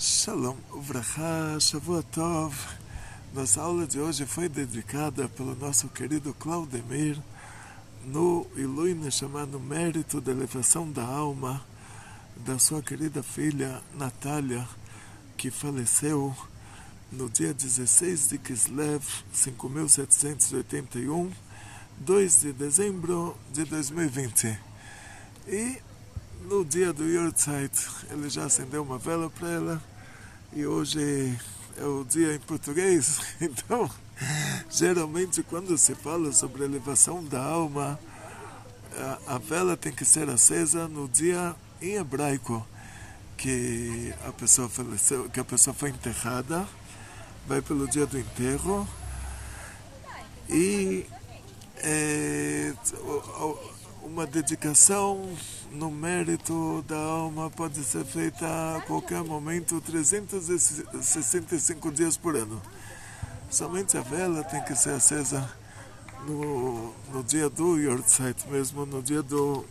Shalom, Uvrachá, Shavua Tov. Nossa aula de hoje foi dedicada pelo nosso querido Claudemir no Ilui Neshama, no mérito da elevação da alma da sua querida filha Natália, que faleceu no dia 16 de Kislev, 5781, 2 de dezembro de 2020. E no dia do Yortzeit, ele já acendeu uma vela para ela, e hoje é o dia em português. Então, geralmente quando se fala sobre a elevação da alma, a vela tem que ser acesa no dia em hebraico que a pessoa faleceu, que a pessoa foi enterrada, vai pelo dia do enterro, e uma dedicação no mérito da alma pode ser feita a qualquer momento, 365 dias por ano. Somente a vela tem que ser acesa no dia do Yortzeit mesmo, no dia do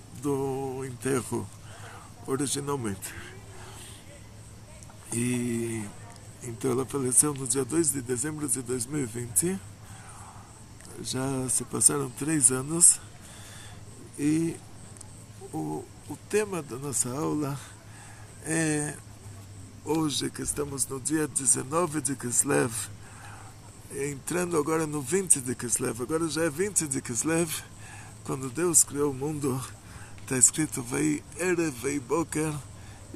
enterro, originalmente. E então ela faleceu no dia 2 de dezembro de 2020. Já se passaram 3 anos. E o tema da nossa aula é, hoje que estamos no dia 19 de Kislev, entrando agora no 20 de Kislev. Agora já é 20 de Kislev, quando Deus criou o mundo. Está escrito Vei Erev Vei Boker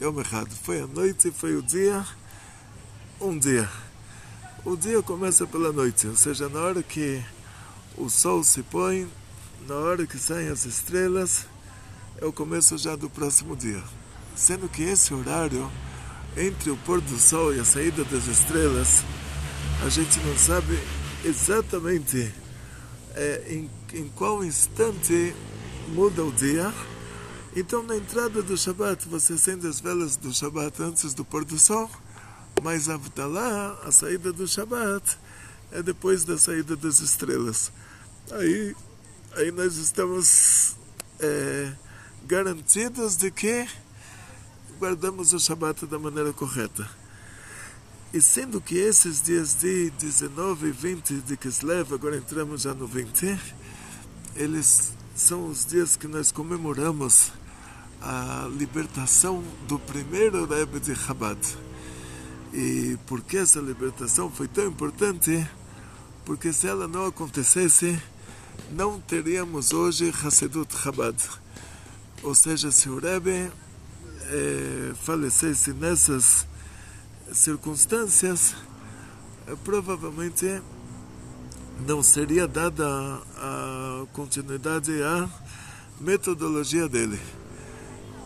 Yom Echad. Foi a noite e foi o dia, um dia. O dia começa pela noite, ou seja, na hora que o sol se põe, na hora que saem as estrelas, é o começo já do próximo dia. Sendo que esse horário, entre o pôr do sol e a saída das estrelas, a gente não sabe exatamente em qual instante muda o dia. Então, na entrada do Shabat, você acende as velas do Shabat antes do pôr do sol, mas a Havdalah, a saída do Shabat, é depois da saída das estrelas. Aí nós estamos garantidos de que guardamos o Shabat da maneira correta. E sendo que esses dias de 19 e 20 de Kislev, agora entramos já no 20, eles são os dias que nós comemoramos a libertação do primeiro Rebbe de Chabad. E por que essa libertação foi tão importante? Porque se ela não acontecesse, não teríamos hoje Hassedut Chabad. Ou seja, se o Rebbe falecesse nessas circunstâncias, provavelmente não seria dada a continuidade à metodologia dele.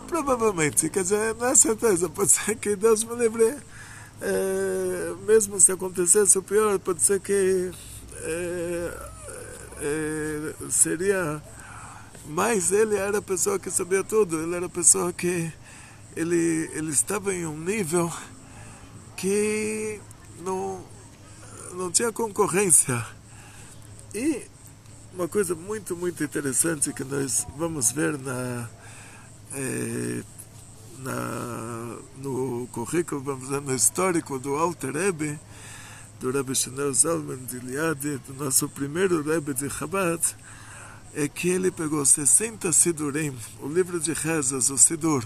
Provavelmente, quer dizer, não é certeza, pode ser que Deus me livre, mesmo se acontecesse o pior, pode ser que seria, mas ele era a pessoa que sabia tudo, ele era a pessoa que ele estava em um nível que não tinha concorrência. E uma coisa muito, muito interessante que nós vamos ver no currículo, vamos ver no histórico do Alter Rebbe, do Rebbe Shneur Zalman de Liadi, do nosso primeiro Rebbe de Chabad, é que ele pegou 60 Sidurim, o livro de rezas, o Sidur.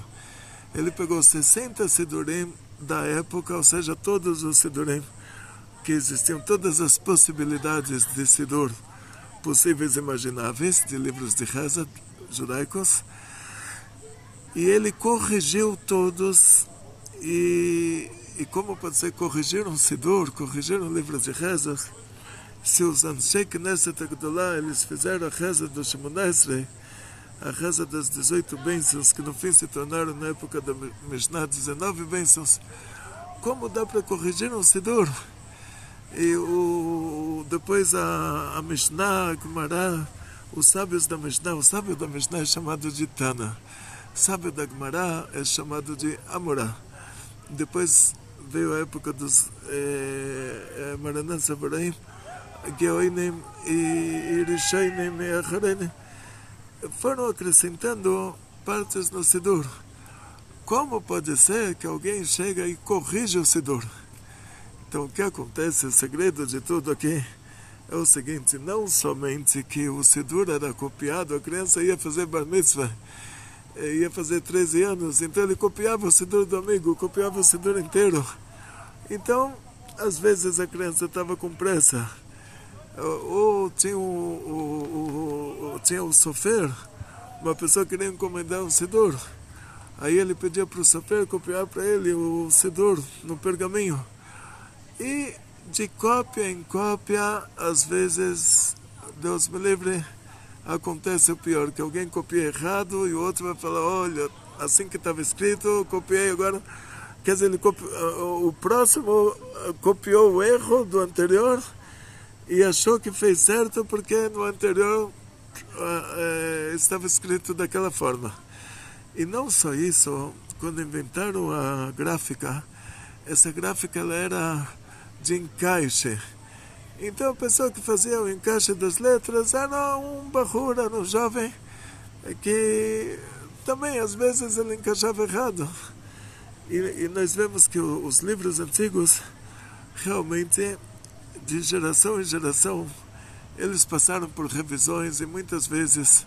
Ele pegou 60 Sidurim da época, ou seja, todos os Sidurim que existiam, todas as possibilidades de Sidur possíveis e imagináveis, de livros de reza judaicos, e ele corrigiu todos. E como pode ser corrigir um Sidur, corrigir um livro de reza, se os Anshei Knesset Agdolá, eles fizeram a reza do Shemoneh Esrei, a reza das 18 bênçãos, que no fim se tornaram, na época da Mishnah, 19 bênçãos, como dá para corrigir um Sidur? E depois a Mishnah, a Gemara, os sábios da Mishnah, o sábio da Mishnah é chamado de Tana, o sábio da Gemara é chamado de Amorá. Depois veio a época dos Maranan Savarim, Geoinim e Rishonim e Acharenim, foram acrescentando partes no Sidur. como pode ser que alguém chega e corrige o Sidur? Então, o que acontece, o segredo de tudo aqui é o seguinte: não somente que o Sidur era copiado, a criança ia fazer Bar Mitzvah, ia fazer 13 anos, então ele copiava o Sidur do amigo, copiava o Sidur inteiro. Então, às vezes a criança estava com pressa, ou tinha o sofer, uma pessoa queria encomendar um Sidur, aí ele pedia para o sofer copiar para ele o Sidur no pergaminho. E de cópia em cópia, às vezes, Deus me livre, acontece o pior, que alguém copia errado e o outro vai falar: olha, assim que estava escrito, eu copiei agora. Quer dizer, o próximo copiou o erro do anterior e achou que fez certo porque no anterior estava escrito daquela forma. E não só isso, quando inventaram a gráfica, essa gráfica ela era de encaixe. Então a pessoa que fazia o encaixe das letras era um bahur, era um jovem, que também às vezes ele encaixava errado. E nós vemos que os livros antigos, realmente, de geração em geração, eles passaram por revisões e muitas vezes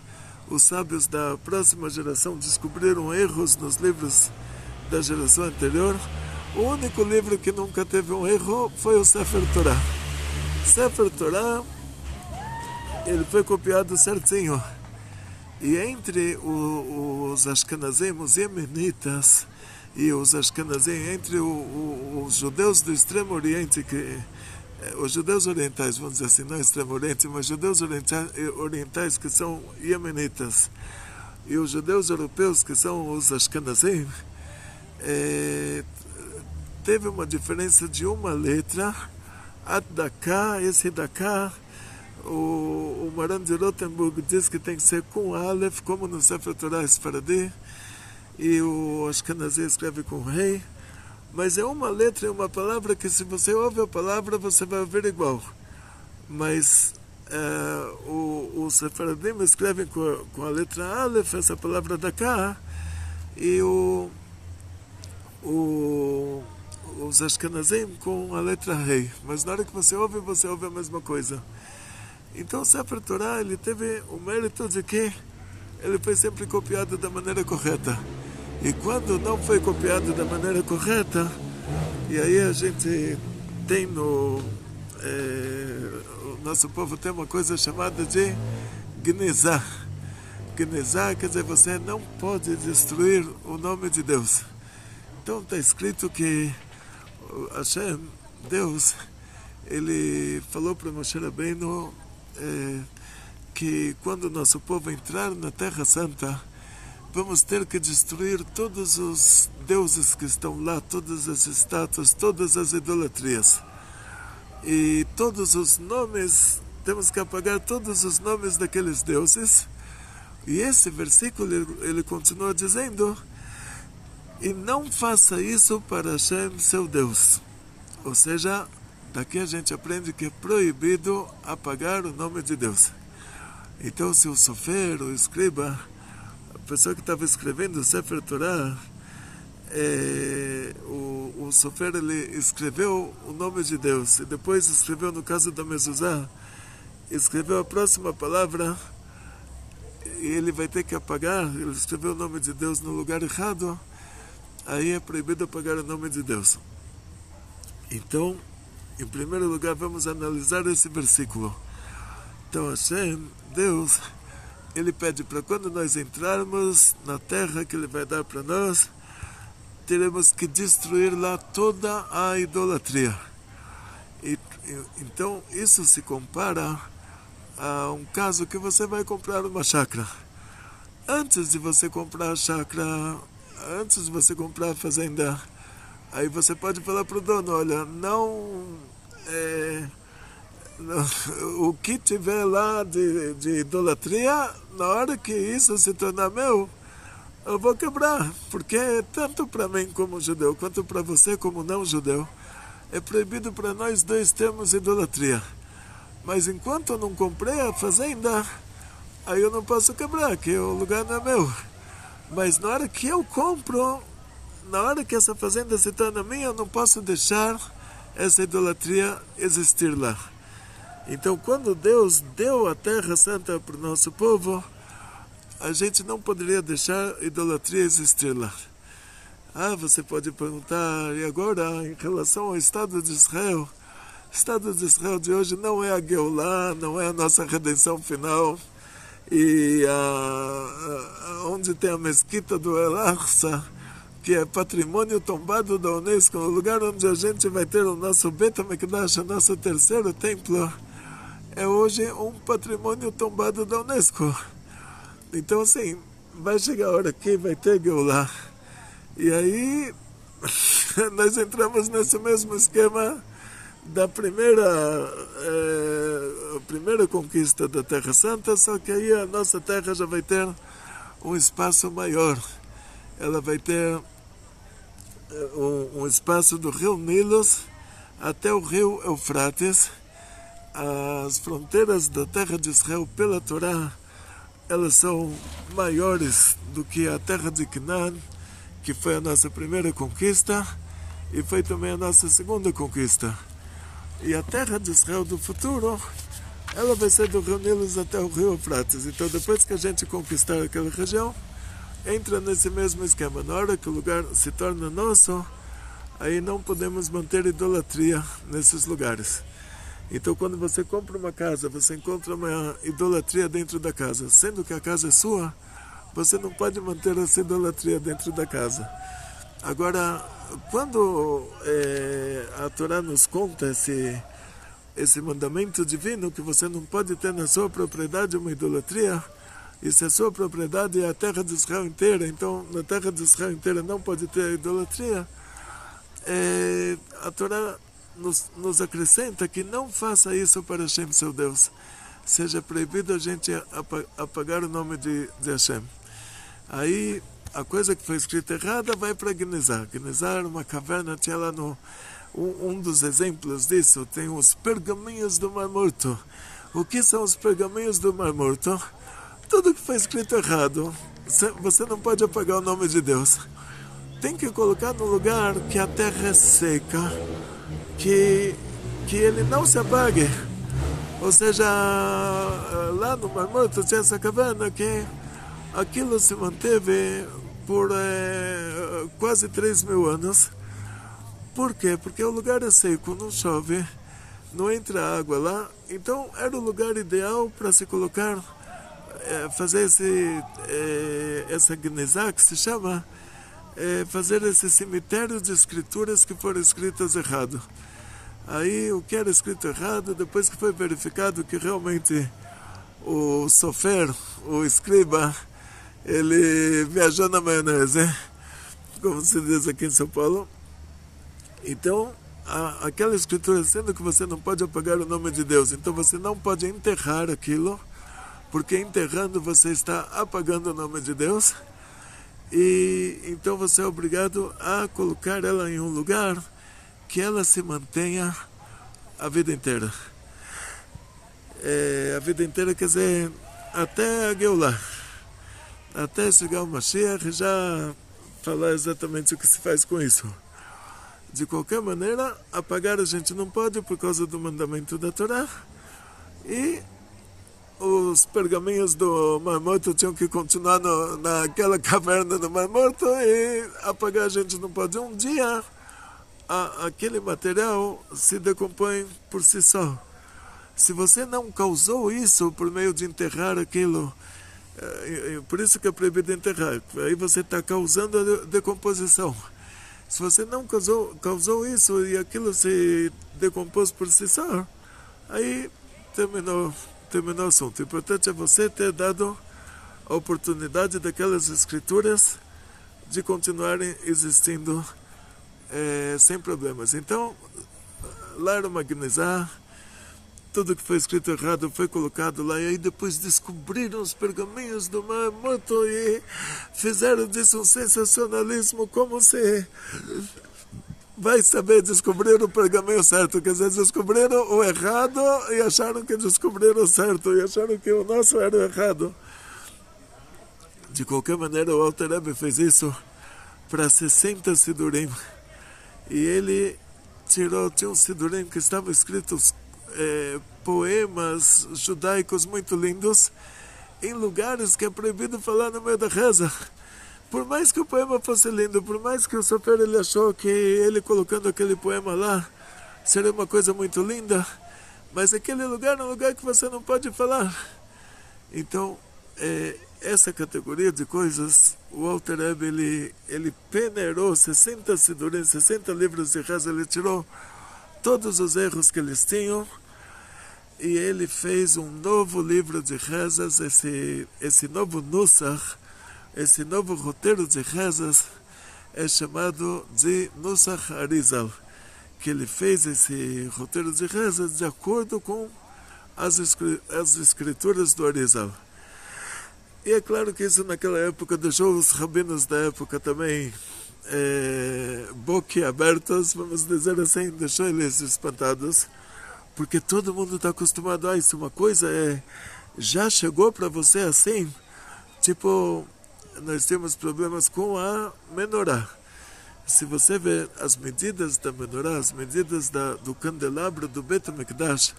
os sábios da próxima geração descobriram erros nos livros da geração anterior. O único livro que nunca teve um erro foi o Sefer Torah. Sefer Torah, ele foi copiado certinho. E entre os Ashkenazim, os Yemenitas e os Ashkenazim, entre os judeus do Extremo Oriente, os judeus orientais, vamos dizer assim, não Extremo Oriente, mas judeus orientais que são Yemenitas, e os judeus europeus que são os Ashkenazim, teve uma diferença de uma letra, Ad-Daká, esse Daká, o Maran de Rotenburg diz que tem que ser com Aleph, como no Sefer Torah Esfaradi, e o Ashkenazi escreve com Rei, mas é uma letra e uma palavra que se você ouve a palavra você vai ouvir igual, mas os Sefaradim escrevem com a letra Aleph, essa palavra Daká, e os Ashkenazim com a letra Rei, mas na hora que você ouve a mesma coisa. Então o Sefer Torah, ele teve o mérito de que ele foi sempre copiado da maneira correta, e quando não foi copiado da maneira correta, e aí a gente tem o nosso povo tem uma coisa chamada de Gnizá. Gnizá quer dizer, você não pode destruir o nome de Deus. Então está escrito que Hashem, Deus, ele falou para Moshe Rabbeinu que quando o nosso povo entrar na Terra Santa, vamos ter que destruir todos os deuses que estão lá, todas as estátuas, todas as idolatrias. E todos os nomes, temos que apagar todos os nomes daqueles deuses. E esse versículo, ele continua dizendo: e não faça isso para Hashem, seu Deus. Ou seja, daqui a gente aprende que é proibido apagar o nome de Deus. Então, se o sofer, o escriba, a pessoa que estava escrevendo o Sefer Torah, o sofer, ele escreveu o nome de Deus, e depois escreveu, no caso da mezuzá, escreveu a próxima palavra, e ele vai ter que apagar, ele escreveu o nome de Deus no lugar errado, aí é proibido apagar o nome de Deus. Então, em primeiro lugar, vamos analisar esse versículo. Então, Hashem, Deus, ele pede para quando nós entrarmos na terra que ele vai dar para nós, teremos que destruir lá toda a idolatria. Então, isso se compara a um caso que você vai comprar uma chácara. Antes de você comprar a chácara, antes de você comprar a fazenda, aí você pode falar para o dono: olha, o que tiver lá de idolatria, na hora que isso se tornar meu, eu vou quebrar, porque tanto para mim como judeu, quanto para você como não judeu, é proibido para nós dois termos idolatria. Mas enquanto eu não comprei a fazenda, aí eu não posso quebrar, que o lugar não é meu. Mas na hora que eu compro, na hora que essa fazenda se torna minha, eu não posso deixar essa idolatria existir lá. Então, quando Deus deu a Terra Santa para o nosso povo, a gente não poderia deixar a idolatria existir lá. Você pode perguntar, e agora, em relação ao Estado de Israel? O Estado de Israel de hoje não é a Geulah, não é a nossa redenção final. E onde tem a mesquita do El Aqsa, que é patrimônio tombado da Unesco, o lugar onde a gente vai ter o nosso Bet HaMikdash, o nosso terceiro templo, é hoje um patrimônio tombado da Unesco. Então, assim, vai chegar a hora que vai ter Geulah. E aí, nós entramos nesse mesmo esquema da primeira conquista da Terra Santa, só que aí a nossa terra já vai ter um espaço maior. Ela vai ter um espaço do rio Nilos até o rio Eufrates. As fronteiras da terra de Israel pela Torá, elas são maiores do que a terra de Canaã, que foi a nossa primeira conquista e foi também a nossa segunda conquista. E a terra de Israel do futuro, ela vai ser do rio Nilos até o rio Eufrates. Então, depois que a gente conquistar aquela região, entra nesse mesmo esquema. Na hora que o lugar se torna nosso, aí não podemos manter idolatria nesses lugares. Então, quando você compra uma casa, você encontra uma idolatria dentro da casa, sendo que a casa é sua, você não pode manter essa idolatria dentro da casa. Agora, quando a Torá nos conta esse mandamento divino, que você não pode ter na sua propriedade uma idolatria, e se a sua propriedade é a terra de Israel inteira, então na terra de Israel inteira não pode ter idolatria, a Torá nos acrescenta que não faça isso para Hashem, seu Deus. Seja proibido a gente apagar o nome de Hashem. Aí a coisa que foi escrita errada vai para Gnizar. Gnizar, uma caverna, tinha lá um dos exemplos disso, tem os pergaminhos do Mar Morto. O que são os pergaminhos do Mar Morto? Tudo que foi escrito errado, você não pode apagar o nome de Deus. Tem que colocar no lugar que a terra é seca, que ele não se apague. Ou seja, lá no Mar Morto tinha essa caverna que aquilo se manteve por quase 3.000 anos. Por quê? Porque o lugar é seco, não chove, não entra água lá. Então era o lugar ideal para se colocar, fazer essa gnizá, que se chama, fazer esse cemitério de escrituras que foram escritas errado. Aí o que era escrito errado, depois que foi verificado que realmente o sofer, o escriba, ele viajou na maionese, como se diz aqui em São Paulo. Então, aquela escritura, sendo que você não pode apagar o nome de Deus, então você não pode enterrar aquilo, porque enterrando você está apagando o nome de Deus, e então você é obrigado a colocar ela em um lugar que ela se mantenha a vida inteira. A vida inteira quer dizer até a Geulah, até chegar o Mashiach, e já falar exatamente o que se faz com isso. De qualquer maneira, apagar a gente não pode por causa do mandamento da Torá, e os pergaminhos do Mar Morto tinham que continuar naquela caverna do Mar Morto, e apagar a gente não pode. Um dia aquele material se decompõe por si só. Se você não causou isso por meio de enterrar aquilo, por isso que é proibido enterrar, aí você está causando a decomposição. Se você não causou isso e aquilo se decompôs por si só, aí terminou o assunto. O importante é você ter dado a oportunidade daquelas escrituras de continuarem existindo sem problemas. Então, lá era uma gnizá, tudo que foi escrito errado foi colocado lá, e aí depois descobriram os pergaminhos do Mar Morto e fizeram disso um sensacionalismo, como se vai saber descobrir o pergaminho certo. Quer dizer, descobriram o errado e acharam que descobriram o certo, e acharam que o nosso era o errado. De qualquer maneira, o Alter Rebbe fez isso para 60 sidurim. E ele tinha um sidurim que estavam escritos poemas judaicos muito lindos em lugares que é proibido falar no meio da reza. Por mais que o poema fosse lindo, por mais que o sofer ele achou que ele colocando aquele poema lá seria uma coisa muito linda, mas aquele lugar é um lugar que você não pode falar. Então, essa categoria de coisas, o Alter Rebbe, ele peneirou 60 sidurim, 60 livros de reza, ele tirou todos os erros que eles tinham, e ele fez um novo livro de rezas, esse novo Nusach, esse novo roteiro de rezas, é chamado de Nusach Arizal, que ele fez esse roteiro de rezas de acordo com as escrituras do Arizal. E é claro que isso naquela época deixou os rabinos da época também boquiabertos, vamos dizer assim, deixou eles espantados, porque todo mundo está acostumado a isso. Uma coisa já chegou para você assim, tipo, nós temos problemas com a menorá. Se você vê as medidas da menorá, as medidas do candelabro do Bet HaMikdash,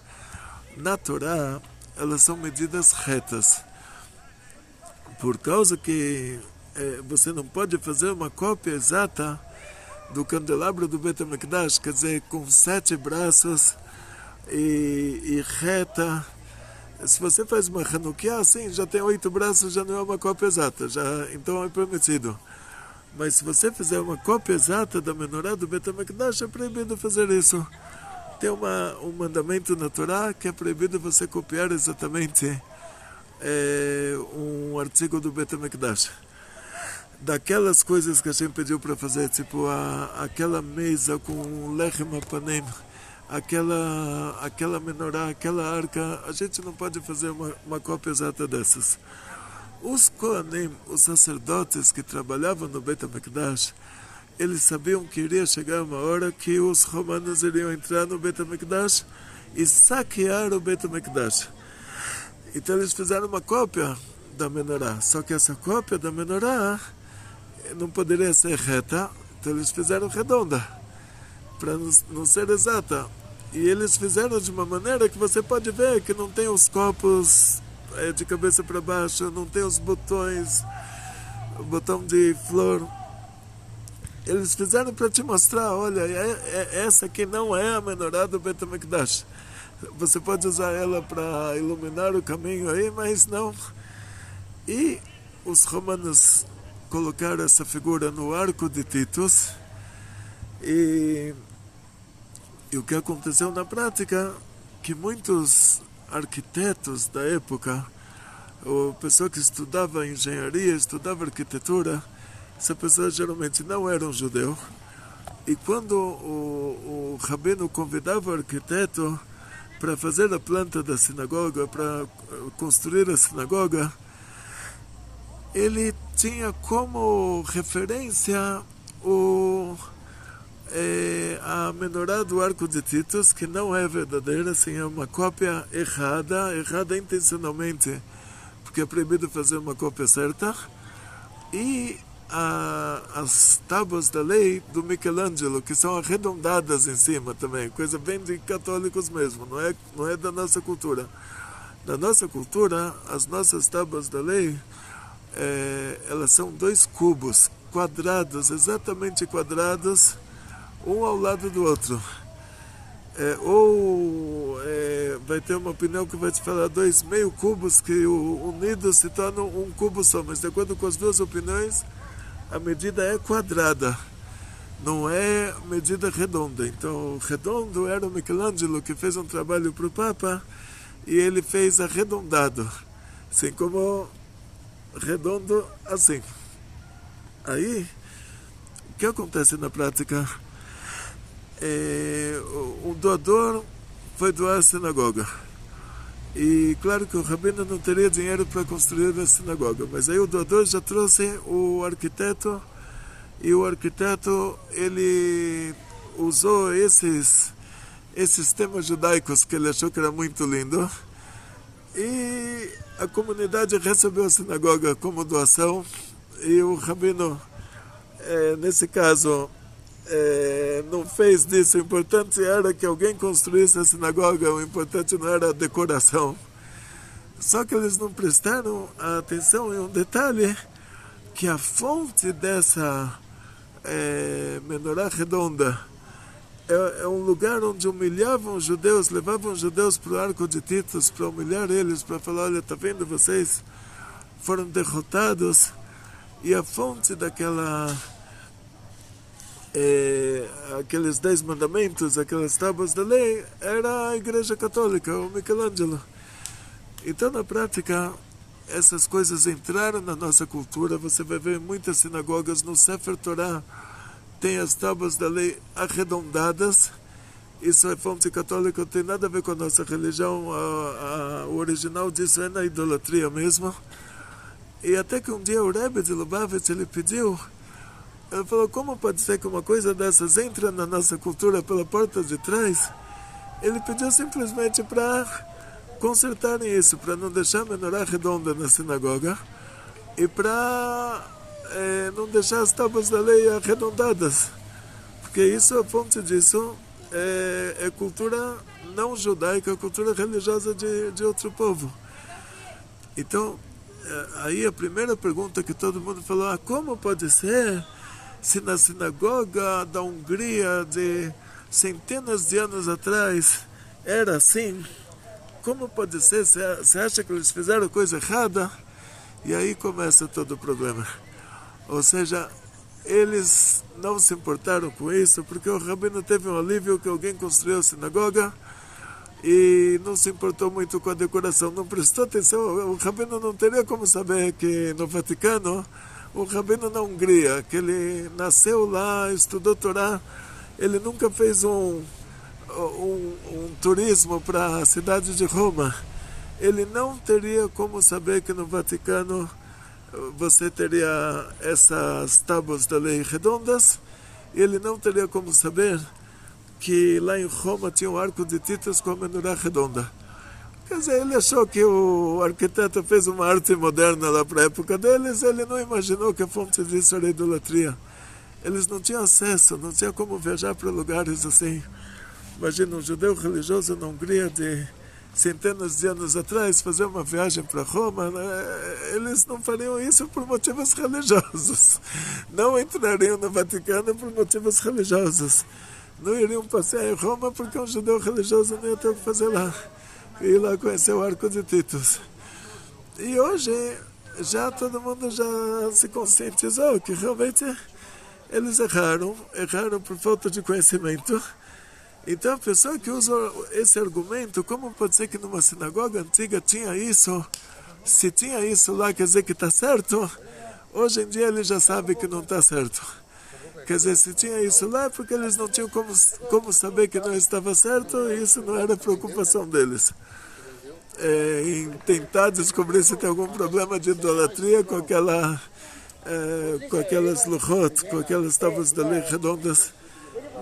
na Torá, elas são medidas retas. Por causa que você não pode fazer uma cópia exata do candelabro do Bet HaMikdash, quer dizer, com 7 braços e reta. Se você faz uma Hanukkah assim, já tem 8 braços, já não é uma cópia exata, então é permitido. Mas se você fizer uma cópia exata da menorá do Bet HaMikdash, é proibido fazer isso. Tem um mandamento na Torá que é proibido você copiar exatamente um artigo do Bet HaMikdash. Daquelas coisas que a gente pediu para fazer, tipo aquela mesa com lechem apanim, aquela menorá, aquela arca, a gente não pode fazer uma cópia exata dessas. Os Kohanim, os sacerdotes que trabalhavam no Bet HaMikdash, eles sabiam que iria chegar uma hora que os romanos iriam entrar no Bet HaMikdash e saquear o Bet HaMikdash. Então eles fizeram uma cópia da menorá, só que essa cópia da menorá não poderia ser reta, então eles fizeram redonda, para não ser exata. E eles fizeram de uma maneira que você pode ver que não tem os copos de cabeça para baixo, não tem os botões, o botão de flor. Eles fizeram para te mostrar, olha, essa aqui não é a menorá do Bet HaMikdash. Você pode usar ela para iluminar o caminho aí, mas não. E os romanos colocaram essa figura no arco de Titus, e o que aconteceu na prática, que muitos arquitetos da época, ou pessoa que estudava engenharia, estudava arquitetura, essa pessoa geralmente não era um judeu, e quando o rabino convidava o arquiteto para fazer a planta da sinagoga, para construir a sinagoga, ele tinha como referência a menorá do arco de Titus, que não é verdadeira, assim, é uma cópia errada intencionalmente, porque é proibido fazer uma cópia certa, e as tábuas da lei do Michelangelo, que são arredondadas em cima também, coisa bem de católicos mesmo, não é da nossa cultura. Na nossa cultura, as nossas tábuas da lei, elas são 2 cubos quadrados, exatamente quadrados, um ao lado do outro. Vai ter uma opinião que vai te falar 2 meio cubos que unidos se tornam um cubo só, mas de acordo com as 2 opiniões, a medida é quadrada, não é medida redonda. Então, redondo era o Michelangelo, que fez um trabalho para o Papa, e ele fez arredondado, assim como redondo, assim. Aí, o que acontece na prática? O doador foi doar a sinagoga, e claro que o rabino não teria dinheiro para construir a sinagoga, mas aí o doador já trouxe o arquiteto, e o arquiteto ele usou esses temas judaicos que ele achou que era muito lindo, e a comunidade recebeu a sinagoga como doação, e o rabino nesse caso, não fez disso. O importante era que alguém construísse a sinagoga, o importante não era a decoração. Só que eles não prestaram atenção em um detalhe, que a fonte dessa menorá redonda é um lugar onde humilhavam os judeus, levavam os judeus para o arco de Titus para humilhar eles, para falar, olha, tá vendo, vocês foram derrotados. E a fonte aqueles 10 mandamentos, aquelas tábuas da lei, era a Igreja Católica, o Michelangelo. Então, na prática, essas coisas entraram na nossa cultura. Você vai ver muitas sinagogas no Sefer Torah, tem as tábuas da lei arredondadas. Isso é fonte católica, não tem nada a ver com a nossa religião. O original disso é na idolatria mesmo. E até que um dia o Rebbe de Lubavitch, ele falou, como pode ser que uma coisa dessas entra na nossa cultura pela porta de trás? Ele pediu simplesmente para consertarem isso, para não deixar a menorá redonda na sinagoga e para não deixar as tábuas da lei arredondadas, porque isso, a fonte disso é cultura não judaica, cultura religiosa de outro povo. Então, aí a primeira pergunta que todo mundo falou, como pode ser se na sinagoga da Hungria de centenas de anos atrás era assim? Como pode ser? Você acha que eles fizeram coisa errada? E aí começa todo o problema. Ou seja, eles não se importaram com isso, porque o rabino teve um alívio que alguém construiu a sinagoga e não se importou muito com a decoração, não prestou atenção. O rabino não teria como saber que no Vaticano, o rabino na Hungria, que ele nasceu lá, estudou Torá, ele nunca fez um turismo para a cidade de Roma. Ele não teria como saber que no Vaticano você teria essas tábuas da lei redondas. Ele não teria como saber que lá em Roma tinha um arco de Titus com a menorá redonda. Quer dizer, ele achou que o arquiteto fez uma arte moderna lá para a época deles. Ele não imaginou que a fonte disso era a idolatria. Eles não tinham acesso, não tinham como viajar para lugares assim. Imagina um judeu religioso na Hungria de centenas de anos atrás fazer uma viagem para Roma. Eles não fariam isso por motivos religiosos. Não entrariam no Vaticano por motivos religiosos. Não iriam passear em Roma porque um judeu religioso não ia ter o que fazer lá. E ir lá conhecer o arco de Titus. E hoje já todo mundo já se conscientizou que realmente eles erraram por falta de conhecimento. Então a pessoa que usa esse argumento, como pode ser que numa sinagoga antiga tinha isso? Se tinha isso lá, quer dizer que está certo? Hoje em dia ele já sabe que não está certo. Quer dizer, se tinha isso lá, é porque eles não tinham como saber que não estava certo, e isso não era preocupação deles. Em tentar descobrir se tem algum problema de idolatria com aquelas luchot, com aquelas tábuas da lei redondas,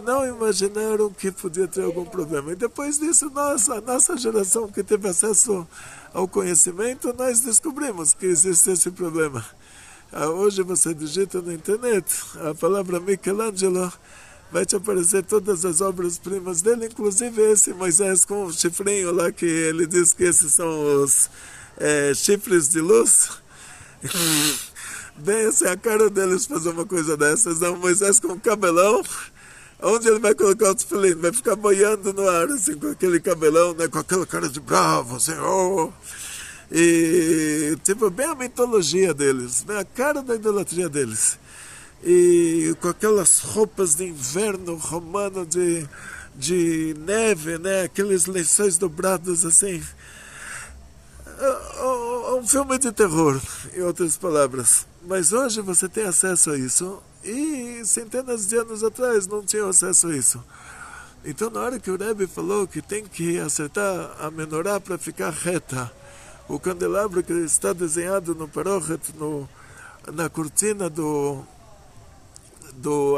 não imaginaram que podia ter algum problema. E depois disso, a nossa geração que teve acesso ao conhecimento, nós descobrimos que existe esse problema. Hoje você digita na internet a palavra Michelangelo, vai te aparecer todas as obras-primas dele, inclusive esse Moisés com o chifrinho lá, que ele diz que esses são os chifres de luz. Bem, essa é a cara deles fazer uma coisa dessas. É um Moisés com um cabelão. Onde ele vai colocar o tefilim? Vai ficar boiando no ar, assim, com aquele cabelão, né? Com aquela cara de bravo, assim, oh. E, tipo, bem a mitologia deles, né? A cara da idolatria deles. E com aquelas roupas de inverno romano de neve, né? Aqueles lençóis dobrados, assim. Um filme de terror, em outras palavras. Mas hoje você tem acesso a isso. E centenas de anos atrás não tinham acesso a isso. Então, na hora que o Rebbe falou que tem que acertar a menorá para ficar reta, o candelabro que está desenhado no parochet, na cortina do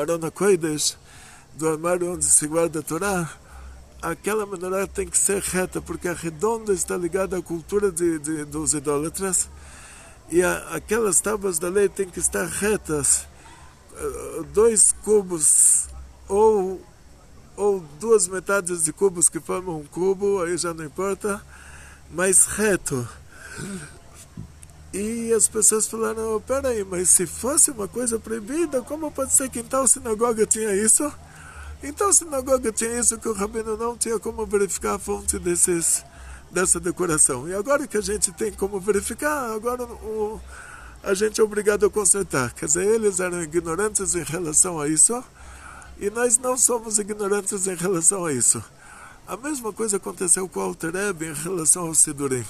Aron HaKodesh, do armário onde se guarda a Torá, aquela menorá tem que ser reta, porque a redonda está ligada à cultura dos idólatras, e aquelas tábuas da lei têm que estar retas, dois cubos ou duas metades de cubos que formam um cubo, aí já não importa, mas reto. E as pessoas falaram, peraí, mas se fosse uma coisa proibida, como pode ser que em tal sinagoga tinha isso? Em tal sinagoga tinha isso que o rabino não tinha como verificar a fonte dessa decoração. E agora que a gente tem como verificar, agora a gente é obrigado a consertar. Quer dizer, eles eram ignorantes em relação a isso, e nós não somos ignorantes em relação a isso. A mesma coisa aconteceu com o Alter Rebbe em relação ao Sidurim.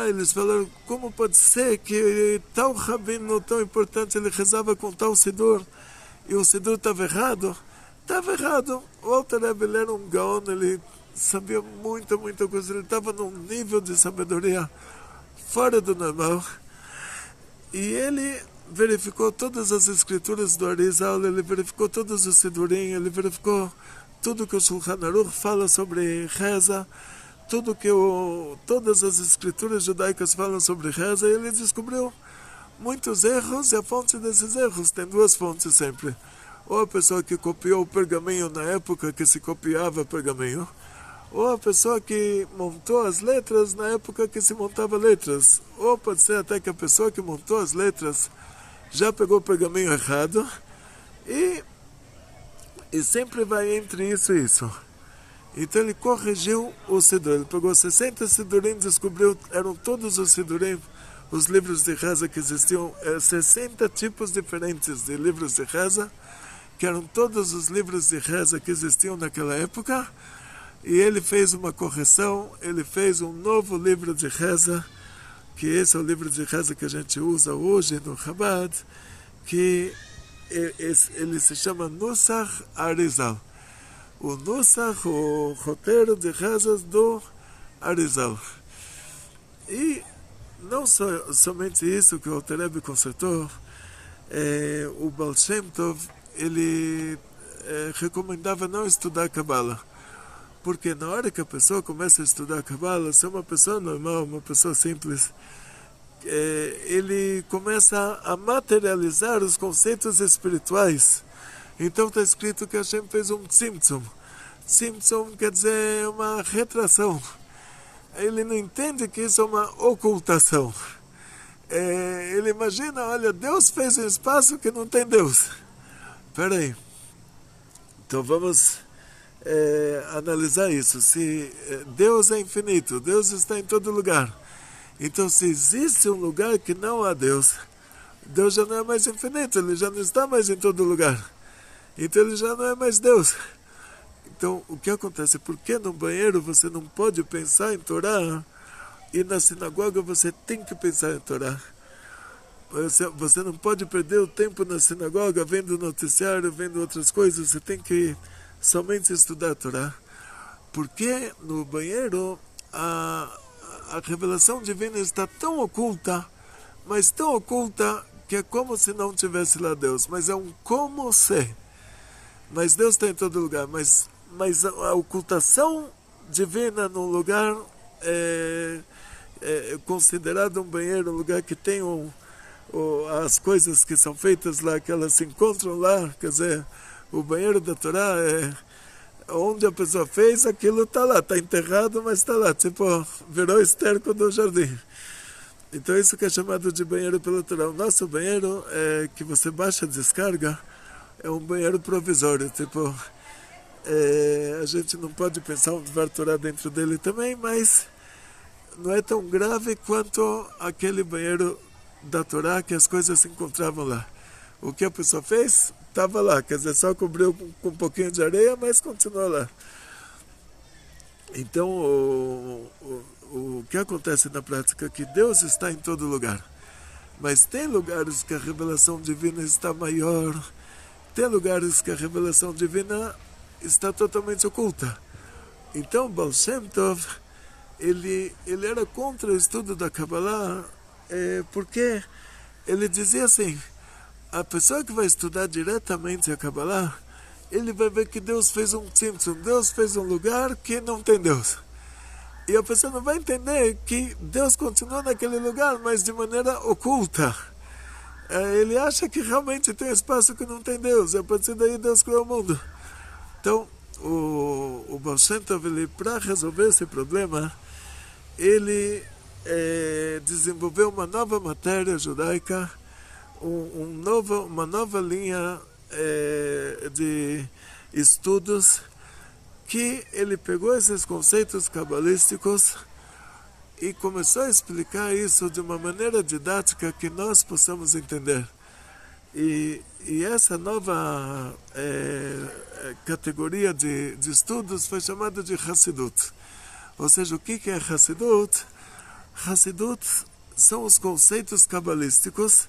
Eles falaram, como pode ser que tal rabino tão importante, ele rezava com tal Sidur, e o Sidur estava errado? Estava errado. O Alter Rebbe, ele era um gaon, ele sabia muita coisa, ele estava num nível de sabedoria fora do normal, e ele verificou todas as escrituras do Arizal, ele verificou todos os Sidurim, ele verificou tudo que o Shulchan Aruch fala sobre reza, todas as escrituras judaicas falam sobre reza, e ele descobriu muitos erros, e a fonte desses erros tem duas fontes sempre. Ou a pessoa que copiou o pergaminho na época que se copiava pergaminho, ou a pessoa que montou as letras na época que se montava letras. Ou pode ser até que a pessoa que montou as letras já pegou o pergaminho errado, e sempre vai entre isso e isso. Então ele corrigiu o Sidur, ele pegou 60 Sidurim, descobriu, eram todos os Sidurim, os livros de reza que existiam, 60 tipos diferentes de livros de reza, que eram todos os livros de reza que existiam naquela época, e ele fez uma correção, ele fez um novo livro de reza, que esse é o livro de reza que a gente usa hoje no Chabad, que ele se chama Nusach Arizal. O Nusach, o roteiro de rezas do Arizal. E não somente isso que o Alter Rebbe consertou, o Baal Shem Tov, ele recomendava não estudar Kabbalah. Porque na hora que a pessoa começa a estudar Kabbalah, se é uma pessoa normal, uma pessoa simples, ele começa a materializar os conceitos espirituais. Então está escrito que Hashem fez um tzimtzum. Tzimtzum quer dizer uma retração. Ele não entende que isso é uma ocultação. Ele imagina, olha, Deus fez um espaço que não tem Deus. Espera aí. Então vamos analisar isso. Se Deus é infinito, Deus está em todo lugar. Então se existe um lugar que não há Deus, Deus já não é mais infinito, ele já não está mais em todo lugar. Então ele já não é mais Deus. Então o que acontece? Por que no banheiro você não pode pensar em Torá e na sinagoga você tem que pensar em Torá? Você não pode perder o tempo na sinagoga vendo noticiário, vendo outras coisas, você tem que somente estudar a Torá. Porque no banheiro a revelação divina está tão oculta, mas tão oculta que é como se não tivesse lá Deus, mas é um como se. Mas Deus está em todo lugar, mas a ocultação divina num lugar é considerado um banheiro, um lugar que tem as coisas que são feitas lá, que elas se encontram lá, quer dizer, o banheiro da Torá onde a pessoa fez, aquilo está lá, está enterrado, mas está lá, tipo, virou esterco do jardim. Então isso que é chamado de banheiro pela Torá. O nosso banheiro, que você baixa a descarga, é um banheiro provisório, tipo, a gente não pode pensar um Dvar Torá dentro dele também, mas não é tão grave quanto aquele banheiro da Torá que as coisas se encontravam lá. O que a pessoa fez, estava lá, quer dizer, só cobriu com um pouquinho de areia, mas continuou lá. Então, o que acontece na prática é que Deus está em todo lugar. Mas tem lugares que a revelação divina está maior, tem lugares que a revelação divina está totalmente oculta. Então, Baal Shem Tov, ele era contra o estudo da Kabbalah, porque ele dizia assim, a pessoa que vai estudar diretamente a Kabbalah, ele vai ver que Deus fez um tzimtzum, Deus fez um lugar que não tem Deus. E a pessoa não vai entender que Deus continua naquele lugar, mas de maneira oculta. ele acha que realmente tem um espaço que não tem Deus, e a partir daí Deus criou o mundo. Então, o Baal Shem Tov, para resolver esse problema, ele desenvolveu uma nova matéria judaica, uma nova linha de estudos, que ele pegou esses conceitos cabalísticos e começou a explicar isso de uma maneira didática que nós possamos entender. E essa nova categoria de estudos foi chamada de Hassidut. Ou seja, o que é Hassidut? Hassidut são os conceitos cabalísticos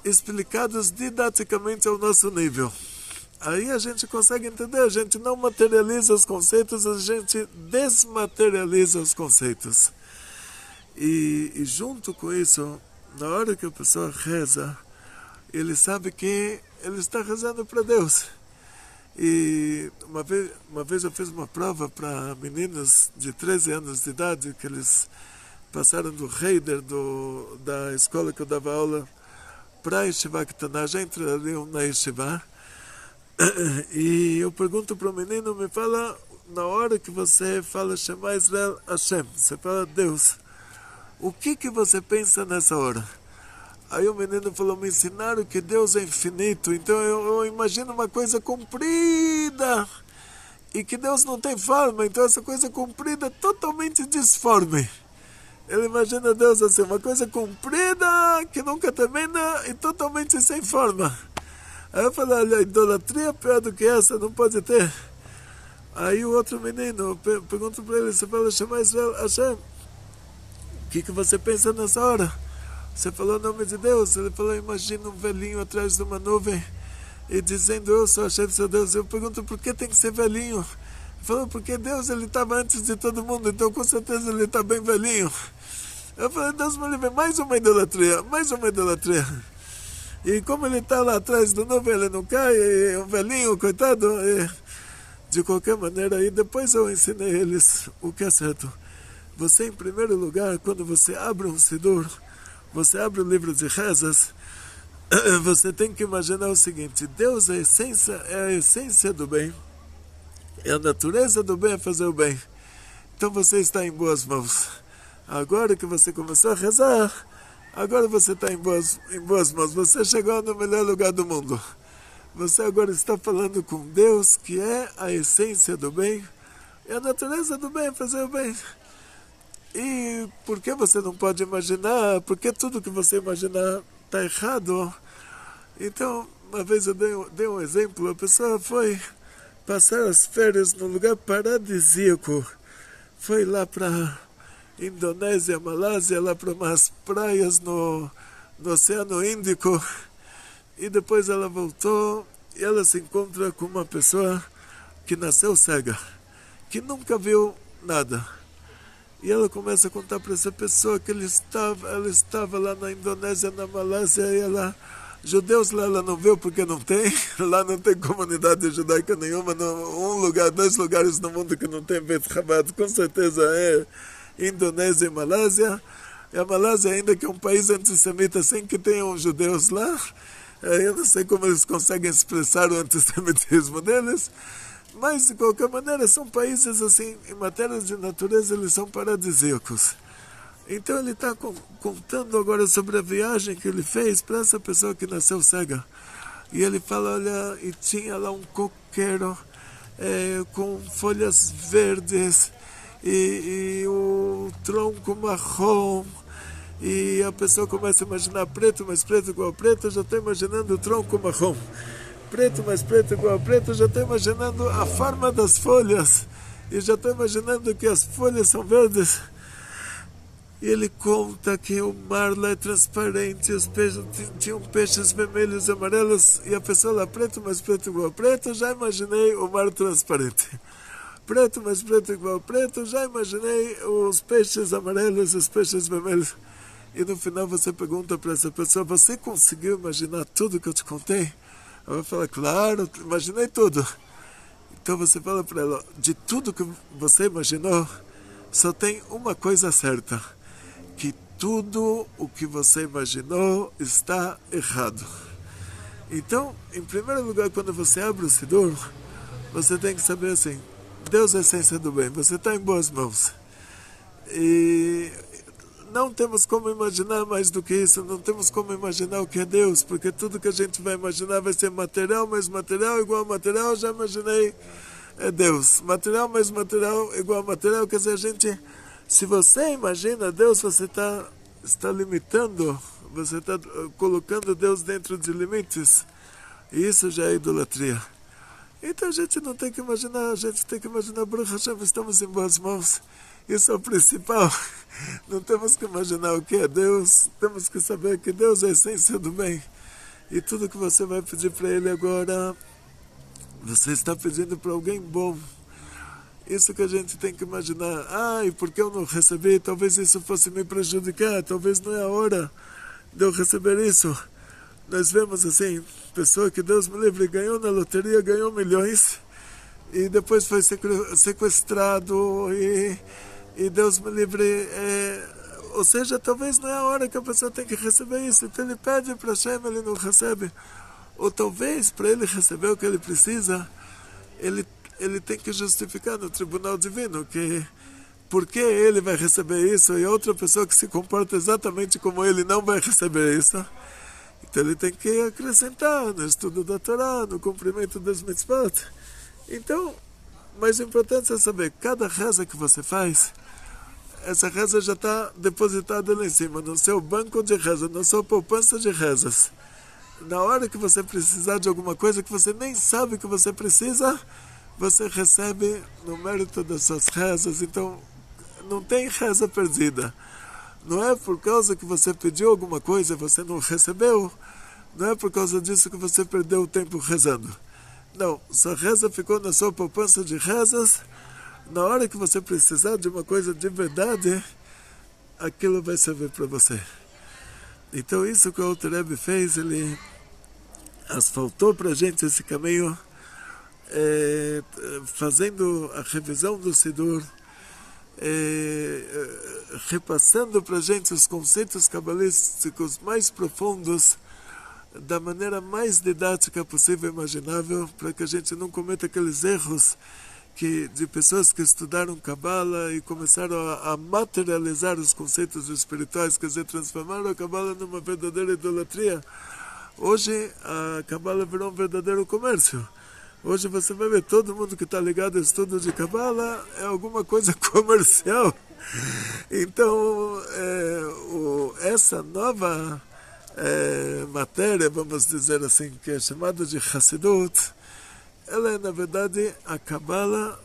explicados didaticamente ao nosso nível. Aí a gente consegue entender, a gente não materializa os conceitos, a gente desmaterializa os conceitos. E junto com isso, na hora que a pessoa reza, ele sabe que ele está rezando para Deus. E uma vez eu fiz uma prova para meninos de 13 anos de idade, que eles passaram do Heider, da escola que eu dava aula, para a Yeshiva Ktaná, já entrariam na Yeshiva. E eu pergunto para o menino, me fala, na hora que você fala Shema Israel Hashem, você fala Deus, o que você pensa nessa hora? Aí o menino falou, me ensinaram que Deus é infinito, então eu imagino uma coisa comprida, e que Deus não tem forma, então essa coisa comprida é totalmente disforme. Ele imagina Deus assim, uma coisa comprida, que nunca termina, e totalmente sem forma. Aí eu falei, olha, a idolatria pior do que essa não pode ter. Aí o outro menino, pergunta para ele, você fala Shema Israel Hashem, o que você pensa nessa hora? Você falou o nome de Deus. Ele falou, imagina um velhinho atrás de uma nuvem e dizendo, eu sou Hashem, seu Deus. Eu pergunto, por que tem que ser velhinho? Ele falou, porque Deus, ele estava antes de todo mundo, então com certeza ele está bem velhinho. Eu falei, Deus me livre, mais uma idolatria, mais uma idolatria. E como ele está lá atrás da nuvem, ele não cai, é um velhinho, coitado. De qualquer maneira, aí depois eu ensinei eles o que é certo. Você, em primeiro lugar, quando você abre um Sidur, você abre o livro de rezas, você tem que imaginar o seguinte, Deus é a essência do bem, é a natureza do bem é fazer o bem. Então você está em boas mãos. Agora que você começou a rezar, agora você está em boas mãos, você chegou no melhor lugar do mundo. Você agora está falando com Deus, que é a essência do bem, é a natureza do bem é fazer o bem. E por que você não pode imaginar? Porque tudo que você imaginar está errado. Então, uma vez eu dei um exemplo. A pessoa foi passar as férias num lugar paradisíaco. Foi lá para Indonésia, Malásia, lá para umas praias no Oceano Índico. E depois ela voltou e ela se encontra com uma pessoa que nasceu cega, que nunca viu nada. E ela começa a contar para essa pessoa que ela estava lá na Indonésia, na Malásia, e judeus lá ela não viu porque não tem, lá não tem comunidade judaica nenhuma, dois lugares no mundo que não tem Beit Chabad, com certeza é Indonésia e Malásia. E a Malásia ainda que é um país antissemita sem que tenham judeus lá, eu não sei como eles conseguem expressar o antissemitismo deles. Mas, de qualquer maneira, são países assim, em matéria de natureza, eles são paradisíacos. Então ele está contando agora sobre a viagem que ele fez para essa pessoa que nasceu cega. E ele fala, olha, e tinha lá um coqueiro com folhas verdes e o tronco marrom. E a pessoa começa a imaginar preto, mas preto igual preto, eu já estou imaginando o tronco marrom. Preto, mais preto igual a preto, já estou imaginando a forma das folhas, e já estou imaginando que as folhas são verdes. E ele conta que o mar lá é transparente, os peixes, tinham peixes vermelhos e amarelos, e a pessoa lá, preto, mais preto igual a preto, já imaginei o mar transparente. Preto, mais preto igual a preto, já imaginei os peixes amarelos e os peixes vermelhos. E no final você pergunta para essa pessoa, você conseguiu imaginar tudo que eu te contei? Ela vai falar, claro, imaginei tudo. Então você fala para ela, de tudo que você imaginou, só tem uma coisa certa, que tudo o que você imaginou está errado. Então, em primeiro lugar, quando você abre o Sidur, você tem que saber assim, Deus é a essência do bem, você está em boas mãos. E não temos como imaginar mais do que isso, não temos como imaginar o que é Deus, porque tudo que a gente vai imaginar vai ser material, mais material igual a material, já imaginei, é Deus. Material mais material igual a material, quer dizer, se você imagina Deus, você está limitando, você está colocando Deus dentro de limites, e isso já é idolatria. Então a gente não tem que imaginar, a gente tem que imaginar, Baruch Hashem, estamos em boas mãos. Isso é o principal. Não temos que imaginar o que é Deus, temos que saber que Deus é a essência do bem. E tudo que você vai pedir para Ele agora, você está pedindo para alguém bom. Isso que a gente tem que imaginar. E porque eu não recebi, talvez isso fosse me prejudicar, talvez não é a hora de eu receber isso. Nós vemos assim, pessoa que Deus me livre, ganhou na loteria, ganhou milhões, e depois foi sequestrado, e Deus me livre, ou seja, talvez não é a hora que a pessoa tem que receber isso, então ele pede para Hashem, ele não recebe, ou talvez para ele receber o que ele precisa, ele tem que justificar no tribunal divino, que por que ele vai receber isso, e outra pessoa que se comporta exatamente como ele não vai receber isso. Então ele tem que acrescentar no estudo da Torá, no cumprimento das mitzvot. Então, mais importante é saber, cada reza que você faz, essa reza já está depositada lá em cima, no seu banco de reza, na sua poupança de rezas. Na hora que você precisar de alguma coisa que você nem sabe que você precisa, você recebe no mérito das suas rezas. Então, não tem reza perdida. Não é por causa que você pediu alguma coisa e você não recebeu, não é por causa disso que você perdeu o tempo rezando. Não, sua reza ficou na sua poupança de rezas, na hora que você precisar de uma coisa de verdade, aquilo vai servir para você. Então isso que o Alter Rebbe fez, ele asfaltou para a gente esse caminho, fazendo a revisão do Sidur, repassando para a gente os conceitos cabalísticos mais profundos da maneira mais didática possível e imaginável, para que a gente não cometa aqueles erros de pessoas que estudaram Kabbalah e começaram a materializar os conceitos espirituais, quer dizer, transformaram a Kabbalah numa verdadeira idolatria. Hoje a Kabbalah virou um verdadeiro comércio. Hoje você vai ver, todo mundo que está ligado ao estudo de Kabbalah é alguma coisa comercial. Então, essa nova matéria, vamos dizer assim, que é chamada de Hassidut, ela é, na verdade, a Kabbalah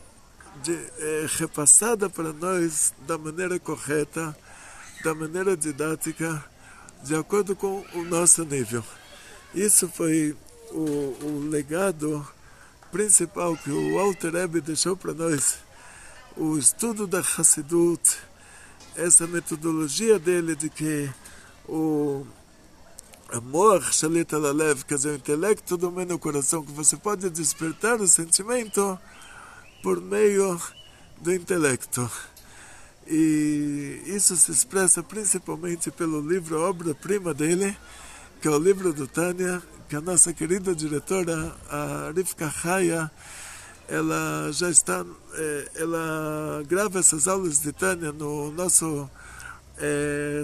repassada para nós da maneira correta, da maneira didática, de acordo com o nosso nível. Isso foi o legado principal que o Alter Rebbe deixou para nós, o estudo da Hassidut, essa metodologia dele de que o amor shalit al alev, quer dizer, o intelecto domina o coração, que você pode despertar o sentimento por meio do intelecto. E isso se expressa principalmente pelo livro, a obra-prima dele, que é o livro do Tânia, que a nossa querida diretora, a Rivka Haya, ela já está, ela grava essas aulas de Tânia no nosso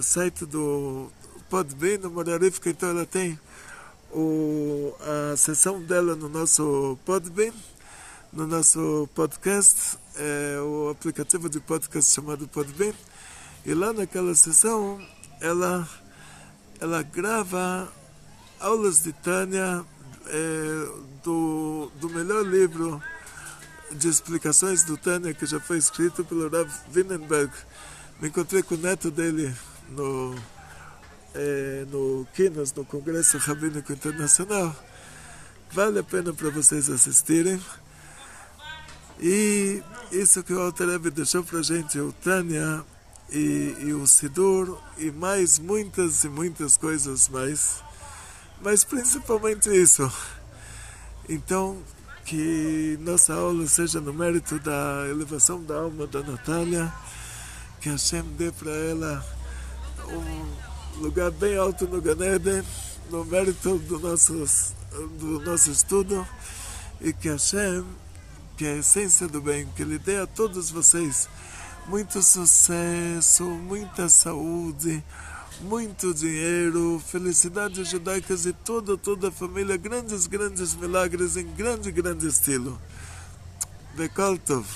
site do Podbean, no Morarivka, então ela tem a sessão dela no nosso Podbean, no nosso podcast, o aplicativo de podcast chamado Podbean, e lá naquela sessão ela grava aulas de Tânia, do melhor livro de explicações do Tânia que já foi escrito pelo Rav Wienerberg. Me encontrei com o neto dele no Kinos, no Congresso Rabínico Internacional. Vale a pena para vocês assistirem. E isso que o Alter Rebbe deixou para a gente, o Tânia e o Sidur, e mais muitas e muitas coisas mais, mas principalmente isso. Então, que nossa aula seja no mérito da elevação da alma da Natália, que Hashem dê para ela um lugar bem alto no Gan Eden, no mérito do nosso estudo, e que Hashem, que é a essência do bem, que Ele dê a todos vocês muito sucesso, muita saúde, muito dinheiro, felicidades judaicas e toda a família, grandes milagres em grande estilo. Bekol Tov.